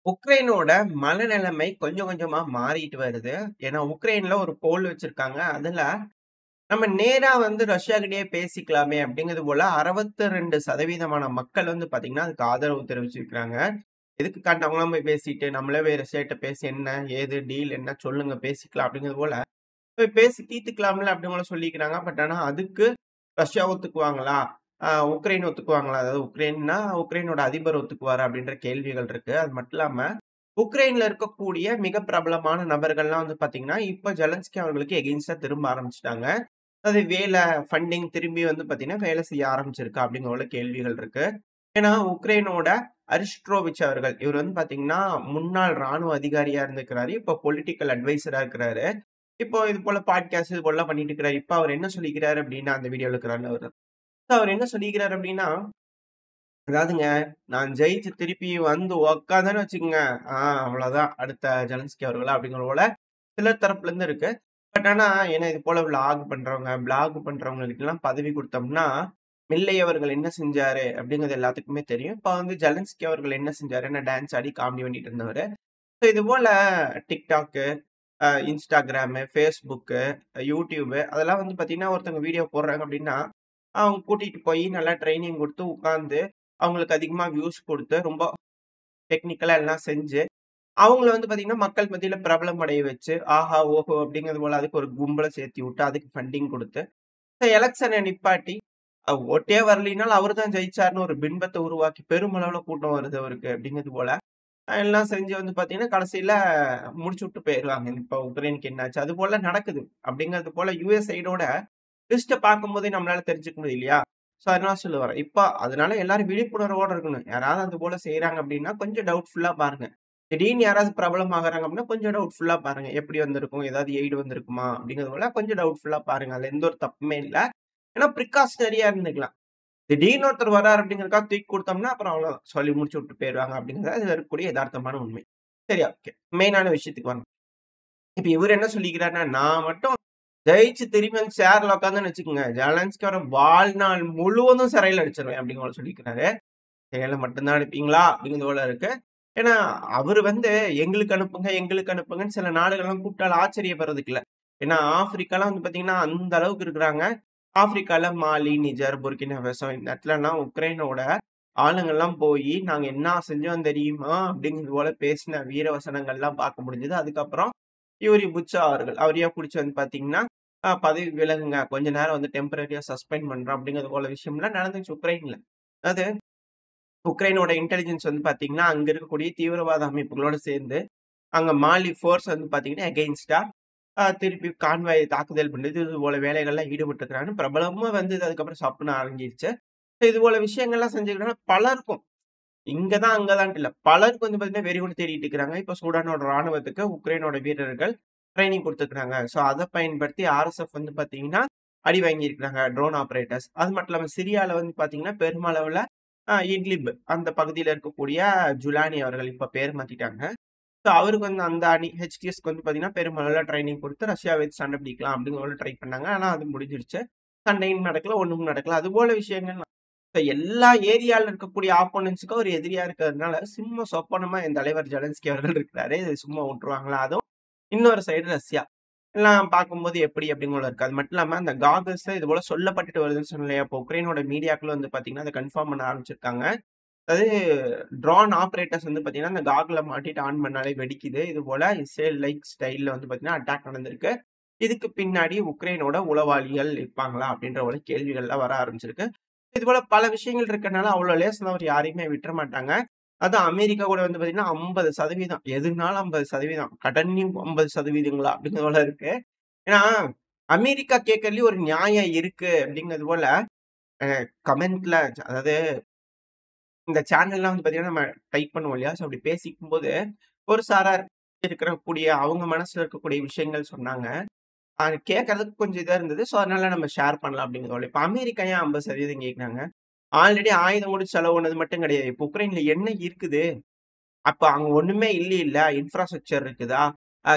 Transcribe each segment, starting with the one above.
உக்ரைனோட மனநிலைமை கொஞ்சம் கொஞ்சமா மாறிட்டு வருது. ஏன்னா, உக்ரைன்ல ஒரு போல் வச்சிருக்காங்க. அதுல நம்ம நேரா ரஷ்யா கிட்டயே பேசிக்கலாமே அப்படிங்கிறது போல 62% மக்கள் பாத்தீங்கன்னா, அதுக்கு ஆதரவு தெரிவிச்சிருக்காங்க. எதுக்கு கண்டவங்கலாம் போய் பேசிட்டு, நம்மளே போய் ரஷ்யாட்ட பேசி என்ன, ஏது டீல் என்ன சொல்லுங்க பேசிக்கலாம் அப்படிங்கிறது போல, போய் பேசி தீர்த்துக்கலாம்ல அப்படின்னு போல சொல்லிக்கிறாங்க. பட் ஆனா அதுக்கு ரஷ்யா ஒத்துக்குவாங்களா? உக்ரைன் ஒத்துக்குவாங்களா? அதாவது உக்ரைன்னா, உக்ரைனோட அதிபர் ஒத்துக்குவாரா? அப்படின்ற கேள்விகள் இருக்கு. அது மட்டும் இல்லாம உக்ரைன்ல இருக்கக்கூடிய மிக பிரபலமான நபர்கள்லாம் பார்த்தீங்கன்னா, இப்ப ஜெலன்ஸ்கி அவர்களுக்கு எகெயின்ஸ்டா திரும்ப ஆரம்பிச்சுட்டாங்க. அது வேலை, ஃபண்டிங் திரும்பி பார்த்தீங்கன்னா, வேலை செய்ய ஆரம்பிச்சிருக்கா? அப்படிங்கிற போல கேள்விகள் இருக்கு. ஏன்னா, உக்ரைனோட அரிஸ்ட்ரோவிச் அவர்கள், இவர் பார்த்தீங்கன்னா, முன்னாள் ராணுவ அதிகாரியா இருந்திருக்கிறாரு. இப்ப பொலிட்டிக்கல் அட்வைசரா இருக்கிறாரு. இப்போ இது போல பாட்காஸ்ட் இது போலலாம் பண்ணிட்டு இருக்கிறாரு. இப்ப அவர் என்ன சொல்லிக்கிறாரு அப்படின்னா, அந்த வீடியோல இருக்கிறாருன்னு அவரு. அவர் என்ன சொல்லிக்கிறாரு அப்படின்னா, அதாவதுங்க, நான் ஜெயிச்சு திருப்பி உட்காந்தேன்னு வச்சுக்கங்க, ஆ அவ்வளோதான் அடுத்த ஜெலன்ஸ்கி அவர்களா அப்படிங்கிற போல சிலர் தரப்புல இருந்து இருக்கு. பட் ஆனா, ஏன்னா இது போல பிளாக் பண்றவங்களுக்கெல்லாம் பதவி குடுத்தோம்னா, மில்லை அவர்கள் என்ன செஞ்சாரு அப்படிங்கிறது எல்லாத்துக்குமே தெரியும். இப்ப ஜெலன்ஸ்கி அவர்கள் என்ன செஞ்சாருன்னா, டான்ஸ் ஆடி காமெடி பண்ணிட்டு இருந்தவரு. ஸோ இது போல TikTok, Instagram, Facebook, YouTube அதெல்லாம் பார்த்தீங்கன்னா, ஒருத்தவங்க வீடியோ போடுறாங்க அப்படின்னா, அவங்க கூட்டிட்டு போய் நல்லா ட்ரெய்னிங் குடுத்து உட்கார்ந்து, அவங்களுக்கு அதிகமா வியூஸ் குடுத்து, ரொம்ப டெக்னிக்கலா எல்லாம் செஞ்சு, அவங்கள பார்த்தீங்கன்னா, மக்கள் மத்தியில பிரபலம் அடைய வச்சு, ஆஹா! ஓஹோ! அப்படிங்கிறது போல அதுக்கு ஒரு கும்பல சேர்த்தி விட்டு, அதுக்கு ஃபண்டிங் குடுத்து, எலக்ஷன நிப்பாட்டி, ஓட்டே வரலைனாலும் அவரு தான் ஜெயிச்சாருன்னு ஒரு பின்பத்த உருவாக்கி, பெருமளவுல கூட்டம் வருது அவருக்கு அப்படிங்கிறது போல, எல்லாம் செஞ்சு பார்த்தீங்கன்னா, கடைசியில முடிச்சு விட்டு போயிருவாங்க. இப்ப உக்ரைனுக்கு என்னாச்சு? அதுபோல நடக்குது. அப்படிங்கிறது போல யுஎஸ் சைடோட லிஸ்ட்ட பார்க்கும்போதே நம்மளால தெரிஞ்சுக்க முடியும் இல்லையா? ஸோ அதனால சொல்ல வரேன். இப்ப அதனால எல்லாரும் விழிப்புணர்வோட இருக்கணும். யாராவது அது போல செய்றாங்க அப்படின்னா, கொஞ்சம் டவுட்ஃபுல்லா பாருங்க. திடீர்னு யாராவது பிரபலம் ஆகுறாங்க அப்படின்னா, கொஞ்சம் டவுட்ஃபுல்லா பாருங்க. எப்படி வந்திருக்கும்? ஏதாவது எய்ட் வந்திருக்குமா? அப்படிங்கிறது போல கொஞ்சம் டவுட்ஃபுல்லா பாருங்க. அதுல எந்த ஒரு தப்புமே இல்ல. ஏன்னா ப்ரிகாஷனரியா இருந்துக்கலாம். திடீர்னு ஒருத்தர் வர்றாரு அப்படிங்கிறதுக்காக தூக்கி குடுத்தோம்னா, அப்புறம் அவ்வளோதான். சொல்லி முடிச்சு விட்டு போயிருவாங்க அப்படிங்கிறது அதுல இருக்கக்கூடிய எதார்த்தமான உண்மை. சரி, ஓகே. மெயினான விஷயத்துக்கு வாங்க. இப்ப இவரு என்ன சொல்லிக்கிறாருன்னா, நான் மட்டும் ஜெயிச்சு திரும்பி சேர்ல உட்கார்ந்தேன்னு வச்சுக்கங்க, ஜெலன்ஸ்கியோட வாழ்நாள் முழுவதும் சிறையில அடைச்சுருவேன் அப்படின்னு போல சொல்லிக்கிறாரு. சிறையில மட்டும் தான் அடைப்பீங்களா? அப்படிங்கிறது போல இருக்கு. ஏன்னா, அவரு எங்களுக்கு அனுப்புங்க, எங்களுக்கு அனுப்புங்கன்னு சில நாடுகள்லாம் கூப்பிட்டாலும் ஆச்சரியப்படுறதுக்கு இல்ல. ஏன்னா, ஆப்பிரிக்காலாம் பார்த்தீங்கன்னா, அந்த அளவுக்கு இருக்கிறாங்க. ஆப்பிரிக்கால மாலி, நிஜர், புர்கினா ஃபேசோ இந்த இடத்துலலாம் உக்ரைனோட ஆளுங்கலாம் போயி, நாங்க என்ன செஞ்சோம் தெரியுமா? அப்படிங்கிறது போல பேசின வீர வசனங்கள்லாம் பார்க்க முடிஞ்சது. அதுக்கப்புறம் யூரி புச்சா அவர்கள். அவரையே புடிச்சு பார்த்தீங்கன்னா, பதவி விலகுங்க. கொஞ்ச நேரம் டெம்பரரியா சஸ்பெண்ட் பண்றோம் அப்படிங்கிறது போல விஷயம்லாம் நடந்துச்சு உக்ரைன்ல. அதாவது உக்ரைனோட இன்டெலிஜென்ஸ் பார்த்தீங்கன்னா, அங்க இருக்கக்கூடிய தீவிரவாத அமைப்புகளோட சேர்ந்து, அங்க மாலி ஃபோர்ஸ் பார்த்தீங்கன்னா, எகெயின்ஸ்டா திருப்பி கான்வாய் தாக்குதல் பண்றது, இது போல வேலைகள்லாம் ஈடுபட்டுருக்காங்கன்னு பிரபலமா அதுக்கப்புறம் சப்புன்னு அடங்கிருச்சு. இது போல விஷயங்கள்லாம் செஞ்சுக்கிறனால பலருக்கும், இங்க தான், அங்க தான்ட்டு இல்ல. பலருக்கு பார்த்தீங்கன்னா, வெறிகுண்டு தேடிட்டு இருக்கிறாங்க. இப்ப சூடானோட ராணுவத்துக்கு உக்ரைனோட வீரர்கள் ட்ரெய்னிங் குடுத்துருக்காங்க. ஸோ அத பயன்படுத்தி RSF பார்த்தீங்கன்னா, அடி வாங்கியிருக்கிறாங்க. Drone operators. அது மட்டும் இல்லாம சிரியால பார்த்தீங்கன்னா, பெருமளவுல இட்லிப் அந்த பகுதியில இருக்கக்கூடிய ஜுலானி அவர்கள் இப்ப பேர் மாத்திட்டாங்க. ஸோ அவருக்கு அந்த அணி HTSக்கு பார்த்தீங்கன்னா, பெருமளவுல ட்ரெய்னிங் குடுத்து ரஷ்யாவ எதிர்த்து சண்டை பிடிக்கலாம் அப்படிங்கிற ட்ரை பண்ணாங்க. ஆனா அது முடிஞ்சிருச்சு. சண்டையும் நடக்கல, ஒண்ணும் நடக்கல. அதுபோல விஷயங்கள் இப்ப எல்லா ஏரியால இருக்கக்கூடிய ஆப்போனன்ட்ஸ்க்கும் ஒரு எதிரியா இருக்கிறதுனால, சும்மா சொப்பனமா என் தலைவர் ஜெலன்ஸ்கி அவர்கள் இருக்கிறாரு. இத சும்மா விட்டுருவாங்களா? அதுவும் இன்னொரு சைடு ரஷ்யா. எல்லாம் பார்க்கும்போது எப்படி அப்படிங்கிற இருக்கு. அது மட்டும் இல்லாம அந்த காகல்ஸ்ல இது போல சொல்லப்பட்டுட்டு வருதுன்னு சொன்னேன் இல்லையா? இப்போ உக்ரைனோட மீடியாக்களும் பார்த்தீங்கன்னா, அத கன்ஃபார்ம் பண்ண ஆரம்பிச்சிருக்காங்க. அதாவது ட்ரோன் ஆப்பரேட்டர்ஸ் பார்த்தீங்கன்னா, அந்த காகுல மாட்டிட்டு ஆன் பண்ணாலே வெடிக்குது. இது போல இஸ்ரேல் லைக் ஸ்டைல்ல பார்த்தீங்கன்னா, அட்டாக் நடந்திருக்கு. இதுக்கு பின்னாடி உக்ரைனோட உளவாளிகள் இருப்பாங்களா? அப்படின்ற ஒரு கேள்விகள்லாம் வர ஆரம்பிச்சிருக்கு. இது போல பல விஷயங்கள் இருக்கனால அவ்வளோ லேசுல அவர் யாரையுமே விட்டுற மாட்டாங்க. அதுவும் அமெரிக்கா கூட பார்த்தீங்கன்னா 50% எதுனாலும் 50% கடன்லயும் 50%ங்களா அப்படிங்கிறது போல இருக்கு. ஏன்னா, அமெரிக்கா கேட்கறதுலயும் ஒரு நியாயம் இருக்கு அப்படிங்கிறது போல கமெண்ட்ல அதாவது இந்த சேனல்லாம் பார்த்தீங்கன்னா, நம்ம டைப் பண்ணுவோம் இல்லையா? ஸோ அப்படி பேசிக்கும்போது ஒரு சாரார் இருக்கக்கூடிய அவங்க மனசுல இருக்கக்கூடிய விஷயங்கள் சொன்னாங்க. அது கேட்கறதுக்கு கொஞ்சம் இதா இருந்தது. ஸோ அதனால நம்ம ஷேர் பண்ணலாம் அப்படிங்கிறது போல. இப்ப அமெரிக்கா ஏன் 50% கேட்குறாங்க? ஆல்ரெடி ஆயுதம் குடுத்து செலவு பண்ணது மட்டும் கிடையாது. இப்ப உக்ரைன்ல என்ன இருக்குது? அப்ப அங்க ஒண்ணுமே இல்லைல்ல. இன்ஃப்ராஸ்ட்ரக்சர் இருக்குதா?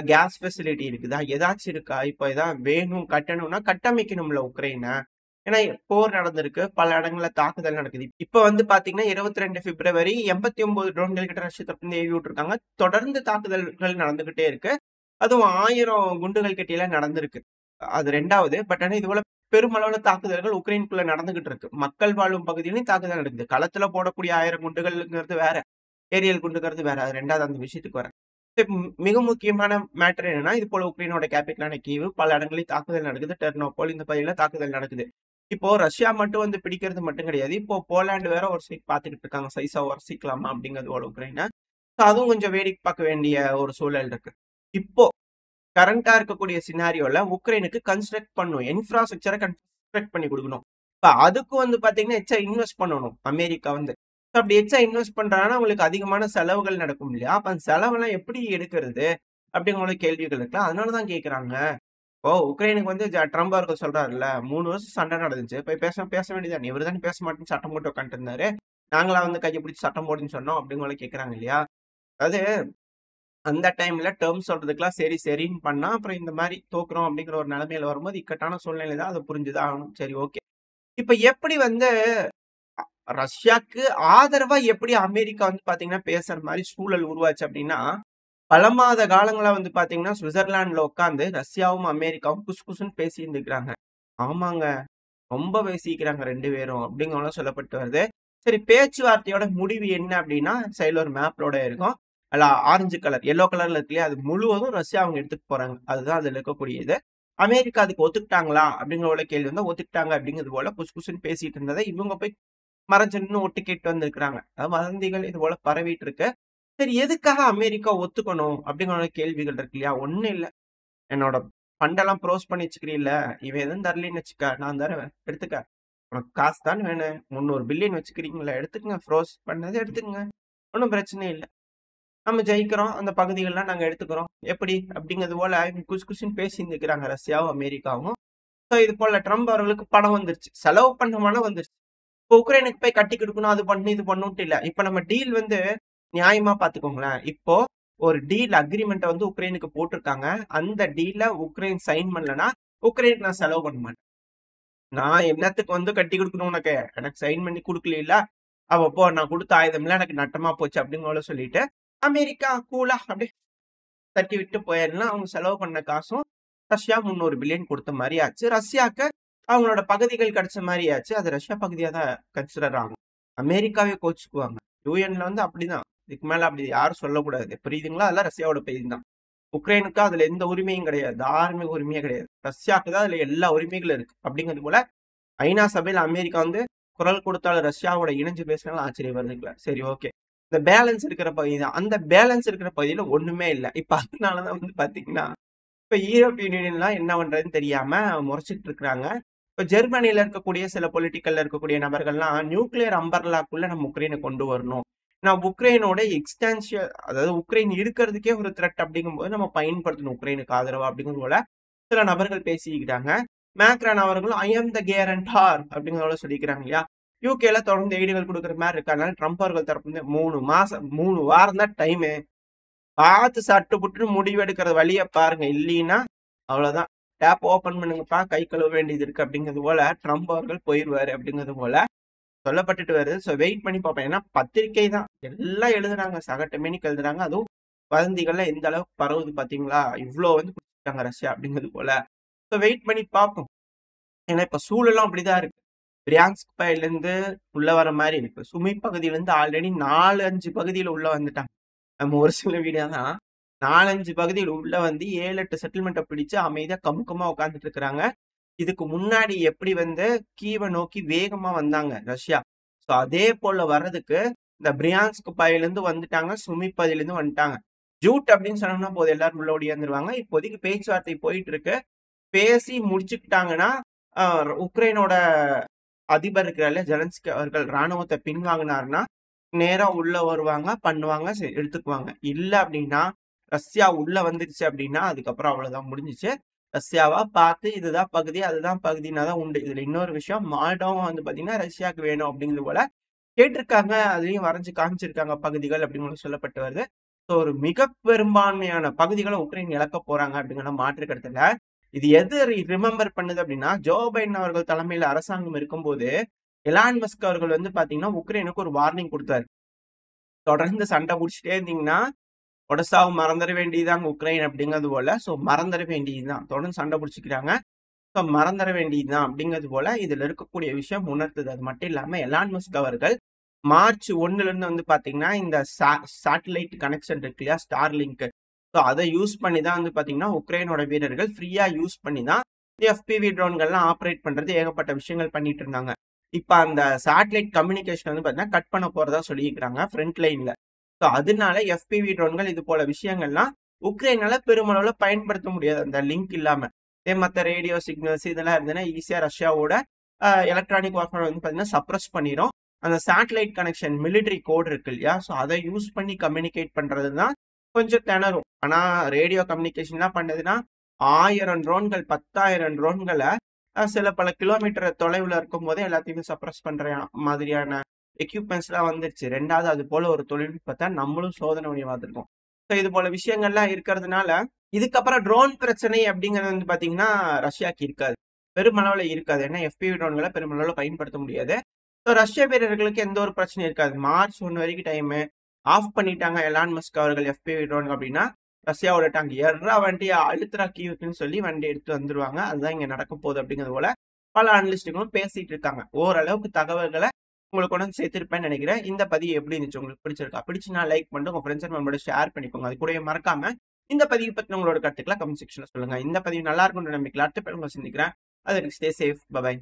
கேஸ் ஃபெசிலிட்டி இருக்குதா? ஏதாச்சும் இருக்கா? இப்ப ஏதாவது வேணும், கட்டணும்னா கட்டமைக்கணும்ல உக்ரைன. ஏன்னா போர் நடந்திருக்கு. பல இடங்கள்ல தாக்குதல் நடக்குது. இப்ப வந்து பாத்தீங்கன்னா 22 பிப்ரவரி 89 ட்ரோன்கள் கிட்ட ரஷ்ய தரப்புலருந்து ஏவி விட்டுருக்காங்க. தொடர்ந்து தாக்குதல்கள் நடந்துகிட்டே இருக்கு. அதுவும் 1000 குண்டுகள் கிட்டலாம் நடந்திருக்கு. அது 2வது. பட் ஆனா இது போல பெருமளவுல தாக்குதல்கள் உக்ரைனுக்குள்ள நடந்துகிட்டு இருக்கு. மக்கள் வாழும் பகுதியிலும் தாக்குதல் நடக்குது. களத்துல போடக்கூடிய 1000 குண்டுகள்ங்கிறது வேற. ஏரியல் குண்டுங்கிறது வேற. அது 2வது அந்த விஷயத்துக்கு வரேன். மிக முக்கியமான மேட்டர் என்னன்னா, இது போல உக்ரைனோட கேபிட்டலான கீவ் பல இடங்களில் தாக்குதல் நடக்குது. டெர்னோபோல் இந்த பகுதியில தாக்குதல் நடக்குது. இப்போ ரஷ்யா மட்டும் வந்து பிடிக்கிறது மட்டும் கிடையாது. இப்போ போலாந்து வேற ஒரு சைட் பார்த்துக்கிட்டு இருக்காங்க. சைஸா உரசிக்கலாமா அப்படிங்கிறது போல உக்ரைன. அதுவும் கொஞ்சம் வேடிக்கை பார்க்க வேண்டிய ஒரு சூழல் இருக்கு. இப்போ கரண்டா இருக்கக்கூடிய சினாரியோல உக்ரைனுக்கு கன்ஸ்ட்ரக்ட் பண்ணணும். இன்ஃப்ராஸ்ட்ரக்சர கன்ஸ்ட்ரக்ட் பண்ணி குடுக்கணும். இப்ப அதுக்கு வந்து பார்த்தீங்கன்னா, எச்சா இன்வெஸ்ட் பண்ணணும் அமெரிக்கா வந்து. அப்படி எச்சா இன்வெஸ்ட் பண்றாங்கன்னா, அவங்களுக்கு அதிகமான செலவுகள் நடக்கும் இல்லையா? அப்ப அந்த செலவெல்லாம் எப்படி எடுக்கிறது? அப்படிங்கிற கேள்விகள் இருக்குல்ல. அதனால தான் கேட்குறாங்க. இப்போ உக்ரைனுக்கு வந்து ட்ரம்ப் அவர்கள் சொல்றாருல்ல, 3 வருஷம் சண்டை நடந்துச்சு. போய் பேச பேச வேண்டியதுதானே. இவரு தானே பேச மாட்டேன்னு சட்டம் போட்டு உட்காந்துட்டு இருந்தாரு. நாங்களா வந்து கைய பிடிச்சு சட்டம் போடுன்னு சொன்னோம் அப்படிங்கிற கேட்குறாங்க இல்லையா? அதாவது அந்த டைம்ல டெர்ம்ஸ் சொல்றதுக்கெல்லாம் சரி, சரின்னு பண்ணா, அப்புறம் இந்த மாரி தோக்குறோம் அப்படிங்கிற ஒரு நிலைமையில வரும்போது இக்கட்டான சூழ்நிலை தான். அத புரிஞ்சு தான் ஆகணும். சரி ஓகே. இப்ப எப்படி வந்து ரஷ்யாக்கு ஆதரவா எப்படி அமெரிக்கா வந்து பார்த்தீங்கன்னா, பேசுற மாரி சூழல் உருவாச்சு அப்படின்னா, பல மாத காலங்களா வந்து பார்த்தீங்கன்னா, சுவிட்சர்லாந்துல உட்கார்ந்து ரஷ்யாவும், அமெரிக்காவும் குசு குசுன்னு பேசியிருந்துருக்காங்க. ஆமாங்க. ரொம்ப பேசிக்கிறாங்க 2 பேரும் அப்படிங்கிறமாரி சொல்லப்பட்டு வருது. சரி பேச்சுவார்த்தையோட முடிவு என்ன அப்படின்னா, சைடுல ஒரு மேப்லோட இருக்கும். அதுல ஆரஞ்சு கலர், எல்லோ கலர்ல இருக்கு இல்லையா? அது முழுவதும் ரஷ்யா அவங்க எடுத்துட்டு போறாங்க. அதுதான் அதுல இருக்கக்கூடியது. அமெரிக்கா அதுக்கு ஒத்துக்கிட்டாங்களா? அப்படிங்கிற ஒரு கேள்வி வந்தா ஒத்துக்கிட்டாங்க அப்படிங்கிறது போல குசு குசுன்னு பேசிட்டு இருந்தத இவங்க போய் மறைஞ்சு நின்னு ஒட்டு கேட்டு வந்திருக்கிறாங்க. அதாவது வதந்திகள் இது போல பரவிட்டு இருக்கு. சரி எதுக்காக அமெரிக்கா ஒத்துக்கணும்? அப்படிங்கிற ஒரு கேள்விகள் இருக்கு இல்லையா? ஒண்ணும் இல்ல. என்னோட ஃபண்டெல்லாம் ப்ரோஸ் பண்ணி வச்சுக்கிறீல்ல, இவன் எதுவும் தரலைன்னு வச்சுக்க, நான் தருவேன். எடுத்துக்க. உனக்கு காசு தானே வேணும். 300 பில்லியன் வச்சுக்கிறீங்கல்ல, எடுத்துக்கங்க. ஃப்ரோஸ் பண்ணத எடுத்துக்கங்க. ஒண்ணும் பிரச்சனை இல்ல. நம்ம ஜெயிக்கிறோம். அந்த பகுதிகள்லாம் நாங்க எடுத்துக்கிறோம். எப்படி? அப்படிங்கிறது போல இவங்க குசு குசுன்னு பேசியிருந்துக்கிறாங்க ரஷ்யாவும், அமெரிக்காவும். ஸோ இது போல ட்ரம்ப் அவர்களுக்கு பணம் வந்துருச்சு. செலவு பண்ண பணம் வந்துருச்சு. இப்போ உக்ரைனுக்கு போய் கட்டி குடுக்கணும், அது பண்ணணும், இது பண்ணணுன்ட்டு இல்ல. இப்ப நம்ம டீல் வந்து நியாயமா பார்த்துக்கோங்களேன். இப்போ ஒரு டீல் அக்ரீமெண்ட்ட வந்து உக்ரைனுக்கு போட்டிருக்காங்க. அந்த டீல உக்ரைன் சைன் பண்ணலன்னா, உக்ரைனுக்கு நான் செலவு பண்ண மாட்டேன். நான் என்னத்துக்கு வந்து கட்டி குடுக்கணும் உனக்கு? எனக்கு சைன் பண்ணி குடுக்கலைல்ல. அவ போ நான் குடுத்த ஆயுதம்லாம் எனக்கு நட்டமா போச்சு அப்படின்னு சொல்லிட்டு, அமெரிக்கா கூலா அப்படியே தட்டி விட்டு போயிரலாம். அவங்க செலவு பண்ண காசும் ரஷ்யா 300 பில்லியன் குடுத்த மாரி ஆச்சு. ரஷ்யாக்கு அவங்களோட பகுதிகள் கிடைச்ச மாரி ஆச்சு. அது ரஷ்யா பகுதியா தான் கன்சிடர் ஆகும். அமெரிக்காவே கோச்சுக்குவாங்க. யுஎன்ல வந்து அப்படிதான். இதுக்கு மேல அப்படி யாரும் சொல்லக்கூடாது. புரியுதுங்களா? அதெல்லாம் ரஷ்யாவோட பகுதி தான். உக்ரைனுக்கு அதுல எந்த உரிமையும் கிடையாது. தார்மீக உரிமையே கிடையாது. ரஷ்யாக்கு தான் அதுல எல்லா உரிமைகளும் இருக்கு. அப்படிங்கிறது போல ஐநா சபையில அமெரிக்கா வந்து குரல் கொடுத்தாலும் ரஷ்யாவோட இணைஞ்சு பேசினாலும் ஆச்சரியம் வருதுங்களா? சரி ஓகே. இந்த பேலன்ஸ் இருக்கிற பகுதி தான். அந்த பேலன்ஸ் இருக்கிற பகுதியில ஒண்ணுமே இல்ல. இப்ப அதனாலதான் வந்து பாத்தீங்கன்னா, இப்ப யூரோப்பியன் யூனியன்லாம் என்ன பண்றதுன்னு தெரியாம முறைச்சிட்டு இருக்கிறாங்க. இப்ப ஜெர்மனில இருக்கக்கூடிய சில பொலிட்டிக்கல்ல இருக்கக்கூடிய நபர்கள்லாம் நியூக்ளியர் அம்பர்லாக்குள்ள நம்ம உக்ரைனை கொண்டு வரணும். நான் உக்ரைனோட எக்ஸ்டான்ஷியல் அதாவது உக்ரைன் இருக்கிறதுக்கே ஒரு த்ரெட் அப்படிங்கும்போது நம்ம பயன்படுத்தணும் உக்ரைனுக்கு ஆதரவா அப்படிங்கிறது போல சில நபர்கள் பேசிக்கிறாங்க. மேக்ரான் அவர்களும் ஐ ஆம் த கேரண்டார் அப்படிங்கிறத சொல்லிக்கிறாங்க இல்லையா? யூகேல தொடர்ந்து எய்டுகள் குடுக்குற மாரி இருக்கு. அதனால ட்ரம்ப் அவர்கள் தரப்புல 3 மாசம் 3 வாரம் தான் டைமு. பார்த்து சட்டு புட்டுன்னு முடிவெடுக்கிற வழிய பாருங்க. இல்லீன்னா அவ்வளோதான். டேப் ஓப்பன் பண்ணுங்கப்பா, கை கழுவ வேண்டியது இருக்கு அப்படிங்கிறது போல ட்ரம்ப் அவர்கள் போயிருவாரு அப்படிங்கிறது போல சொல்லப்பட்டுட்டு வருது. ஸோ வெயிட் பண்ணி பார்ப்போம். ஏன்னா பத்திரிக்கை தான். எல்லாம் எழுதுறாங்க. சகட்டமேனிக்கு எழுதுறாங்க. அதுவும் வதந்திகள்லாம் எந்த அளவுக்கு பரவுது பார்த்தீங்களா? இவ்ளோ வந்து குடுத்துட்டாங்க ரஷ்யா அப்படிங்கிறது போல. ஸோ வெயிட் பண்ணி பார்ப்போம். ஏன்னா இப்ப சூழலும் அப்படிதான் இருக்கு. பிரியான்ஸ்க் பகுதியிலிருந்து உள்ள வர மாரி இருக்கு. சுமி பகுதியிலிருந்து ஆல்ரெடி 4, 5 பகுதியில உள்ள வந்துட்டாங்க. நம்ம ஒரு சில வீடியோ தான் 4, 5 பகுதியில உள்ள வந்து 7, 8 செட்டில்மெண்ட்ட பிடிச்சு அமைதியா கமுக்கமா உட்கார்ந்துட்டு இருக்கிறாங்க. இதுக்கு முன்னாடி எப்படி வந்து கீவ நோக்கி வேகமா வந்தாங்க ரஷ்யா. சோ அதே போல வர்றதுக்கு இந்த பிரியான்ஸ்க் பகுதியிலிருந்து வந்துட்டாங்க. சுமி பகுதியிலிருந்து வந்துட்டாங்க. ஜூட் அப்படின்னு சொன்னோம்னா போதும் எல்லாரும் உள்ள ஓடியாந்துருவாங்க. இப்போதைக்கு பேச்சுவார்த்தை போயிட்டு இருக்கு. பேசி முடிச்சுக்கிட்டாங்கன்னா, அ உக்ரைனோட அதிபர் இருக்கிறார்ல ஜெலன்ஸ்கி அவர்கள் ராணுவத்த பின்வாங்குனாருன்னா, நேரா உள்ள வருவாங்க, பண்ணுவாங்க, எடுத்துக்குவாங்க. இல்ல அப்டின்னா, ரஷ்யா உள்ள வந்துருச்சு அப்டின்னா, அதுக்கப்புறம் அவ்வளவுதான் முடிஞ்சுச்சு. ரஷ்யாவா பார்த்து இதுதான் பகுதி, அதுதான் பகுதின்னா தான் உண்டு. இதுல இன்னொரு விஷயம் மால்டோவும் வந்து பார்த்தீங்கன்னா, ரஷ்யாவுக்கு வேணும் அப்டிங்கிறது போல கேட்டிருக்காங்க. அதையும் வரைஞ்சு காமிச்சிருக்காங்க பகுதிகள் அப்டின்னு சொல்லப்பட்டு வருது. ஸோ ஒரு மிக பெரும்பான்மையான பகுதிகள உக்ரைன் இழக்க போறாங்க அப்டிங்கிற மாற்று கருத்து இல்ல. இது எது ரிமெம்பர் பண்ணுது அப்படின்னா, ஜோ பைடன் அவர்கள் தலைமையில அரசாங்கம் இருக்கும்போது, எலான் மஸ்க் அவர்கள் வந்து பார்த்தீங்கன்னா, உக்ரைனுக்கு ஒரு வார்னிங் குடுத்தாரு. தொடர்ந்து சண்டை புடிச்சுட்டே இருந்தீங்கன்னா, ஒடசாவ மறந்துற வேண்டியதுதாங்க உக்ரைன் அப்படிங்கிறது போல. மறந்துற வேண்டியதுதான். தொடர்ந்து சண்டை புடிச்சுக்கிறாங்க. மறந்துற வேண்டியதுதான் அப்படிங்கிறது போல இதுல இருக்கக்கூடிய விஷயம் உணர்த்துது. அது மட்டும் இல்லாம எலான் மஸ்க் அவர்கள் மார்ச் 1ல வந்து பார்த்தீங்கன்னா, இந்த சேட்டலைட் கனெக்ஷன் இருக்கு இல்லையா? Starlink. அத யூஸ் பண்ணி தான் வந்து பார்த்தீங்கன்னா, உக்ரைனோட வீரர்கள் ஃப்ரீயா யூஸ் பண்ணி தான் FPV ட்ரோன்கள்லாம் ஆப்பரேட் பண்றது ஏகப்பட்ட விஷயங்கள் பண்ணிட்டு இருந்தாங்க. இப்ப அந்த சேட்டலைட் கம்யூனிகேஷன் வந்து பார்த்தீங்கன்னா, கட் பண்ண போறதா சொல்லியிருக்காங்க ஃப்ரண்ட் லைன்ல. அதனால FPV ட்ரோன்கள் இது போல விஷயங்கள்லாம் உக்ரைனால பெருமளவுல பயன்படுத்த முடியாது. அந்த லிங்க் இல்லாம. மத்த ரேடியோ சிக்னல்ஸ் இதெல்லாம் இருந்ததுன்னா ஈஸியா ரஷ்யாவோட எலக்ட்ரானிக் வார்ஃபேர் வந்து பார்த்தீங்கன்னா, சப்ரஸ் பண்ணிரும். அந்த சேட்டலைட் கனெக்ஷன் மிலிட்டரி கோட் இருக்கு இல்லையா? அத யூஸ் பண்ணி கம்யூனிகேட் பண்றது தான் கொஞ்சம் திணறும். ஆனா ரேடியோ கம்யூனிகேஷன்லாம் பண்ணதுன்னா 1000 ட்ரோன்கள் 10,000 ட்ரோன்கள சில பல கிலோமீட்டர் தொலைவுல இருக்கும்போதே எல்லாத்தையுமே சப்ரஸ் பண்ற மாதிரியான எக்யூப்மெண்ட்ஸ்லாம் வந்துருச்சு. 2வது அது போல ஒரு தொழில்நுட்பத்த நம்மளும் சோதனை பண்ணி பார்த்துருக்கோம். இது போல விஷயங்கள்லாம் இருக்கிறதுனால, இதுக்கப்புறம் ட்ரோன் பிரச்சனை அப்படிங்கிறது வந்து பார்த்தீங்கன்னா, ரஷ்யாக்கு இருக்காது. பெருமளவுல இருக்காது. ஏன்னா FPV ட்ரோன்கள பெருமளவுல பயன்படுத்த முடியாது. ரஷ்ய வீரர்களுக்கு எந்த ஒரு பிரச்சனையும் இருக்காது. மார்ச் 1 வரைக்கும் டைமு. ஆஃப் பண்ணிட்டாங்க எலான் மஸ்க் அவர்கள் FPV ட்ரோன் அப்படின்னா, ரஷ்யாவோட டாங்க் எட்றா வண்டிய அழுத்துறா கீவுக்குன்னு சொல்லி வண்டி எடுத்து வந்துருவாங்க. அதுதான் இங்க நடக்க போகுது அப்படிங்கிறது போல பல அனலிஸ்ட்டுகளும் பேசிட்டு இருக்காங்க. ஓரளவுக்கு தகவல்கள உங்களுக்கு கொண்டு வந்து சேர்த்திருப்பேன்னு நினைக்கிறேன். இந்த பதிவு எப்படி இருந்துச்சு? உங்களுக்கு பிடிச்சிருக்கா? பிடிச்சுனா லைக் பண்ணிட்டு உங்க ஃப்ரெண்ட்ஸ் அண்ட் ஃபேமிலியோட ஷேர் பண்ணிக்கோங்க. அது கூடவே மறக்காம இந்த பதிவு பத்தின உங்களோட கருத்துக்கள கமெண்ட் செக்ஷன்ல சொல்லுங்க. இந்த பதிவு நல்லா இருக்கும்ன்ற நம்பிக்கையில அடுத்த பதிவுல உங்கள சந்திக்கிறேன். அது வரைக்கும் ஸ்டே சேஃப். பை.